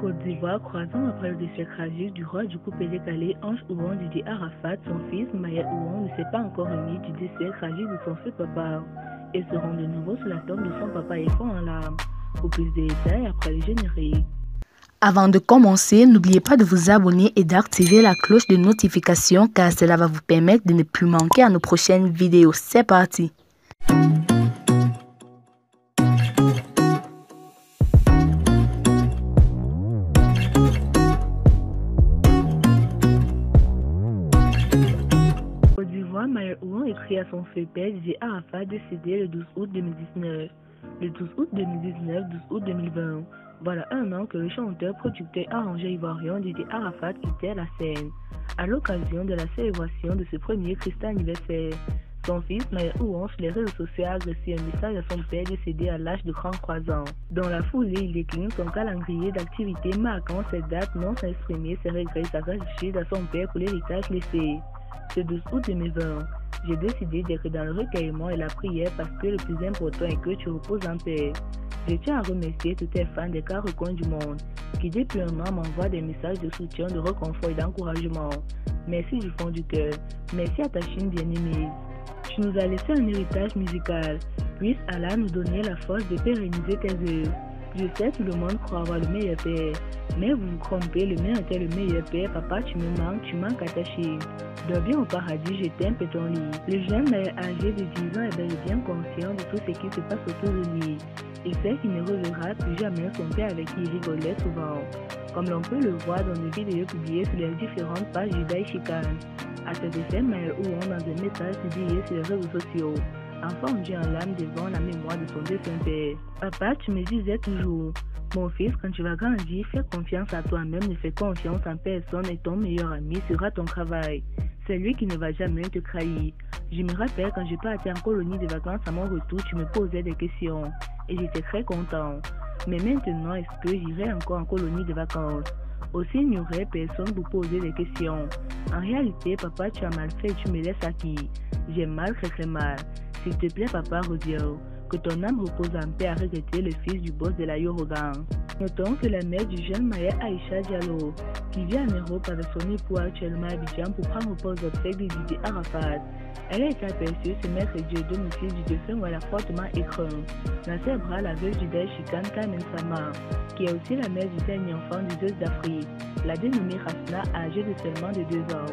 Côte d'Ivoire, 3 ans après le décès tragique du roi du couple décalé Ange Ouan Didier Arafat, son fils Maël Ouan ne s'est pas encore remis du décès tragique de son feu papa et se rend de nouveau sur la tombe de son papa et fond en larmes. Pour plus de détails, après le générique. Avant de commencer, n'oubliez pas de vous abonner et d'activer la cloche de notification car cela va vous permettre de ne plus manquer à nos prochaines vidéos. C'est parti! Côte d'Ivoire, Maël Ouan écrit à son feu père Didier Arafat décédé le 12 août 2019. Le 12 août 2019, 12 août 2020. Voilà un an que le chanteur, producteur, arrangeur ivoirien Didier Arafat quittait la scène. À l'occasion de la célébration de ce premier triste anniversaire, son fils Maël Ouan sur les réseaux sociaux a adressé un message à son père décédé à l'âge de 33 ans. Dans la foulée, il décline son calendrier d'activités marquant cette date non sans exprimer ses regrets et sa gratitude à son père pour l'héritage laissé. Ce 12 août 2020, j'ai décidé d'être dans le recueillement et la prière parce que le plus important est que tu reposes en paix. Je tiens à remercier tous tes fans des 4 coins du monde qui depuis un an m'envoient des messages de soutien, de réconfort et d'encouragement. Merci du fond du cœur. Merci à ta Chine bien-aimée. Tu nous as laissé un héritage musical. Puisse Allah nous donner la force de pérenniser tes œuvres. Je sais que tout le monde croit avoir le meilleur père, mais vous vous trompez, le mien était le meilleur père. Papa, tu me manques, tu manques à ta Chine. Dors bien au paradis, je t'aime et ton lit. Le jeune Maël âgé de 10 ans est bel et bien conscient de tout ce qui se passe autour de lui. Il sait qu'il ne reverra plus jamais son père avec qui il rigolait souvent, comme l'on peut le voir dans des vidéos publiées sur les différentes pages Judaï Chicane. À cet effet, Maël Ouan, dans un message publié sur les réseaux sociaux, a fondu en larmes devant la mémoire de son défunt père. Papa, tu me disais toujours, mon fils, quand tu vas grandir, fais confiance à toi-même, ne fais confiance en personne et ton meilleur ami sera ton travail. C'est lui qui ne va jamais te trahir. Je me rappelle quand je partais en colonie de vacances à mon retour, tu me posais des questions et j'étais très content. Mais maintenant, est-ce que j'irai encore en colonie de vacances? Aussi, il n'y aurait personne pour poser des questions. En réalité, papa, tu as mal fait, tu me laisses acquis. J'ai mal, très mal. S'il te plaît, papa, reviens. Que ton âme repose en paix à regretter le fils du boss de la Yorogan. Notons que la mère du jeune Maël Aïcha Diallo, qui vit en Europe avec son époux actuellement à Abidjan pour prendre part aux obsèques de Didier Arafat, elle a été aperçue ce mercredi au domicile du défunt où elle a fortement écrit. Dans ses bras, la veuve du Daï Chicane Carmen Sama, qui est aussi la mère du dernier enfant du Zeus d'Afrique, la dénommée Rasna, âgée de seulement de 2 ans.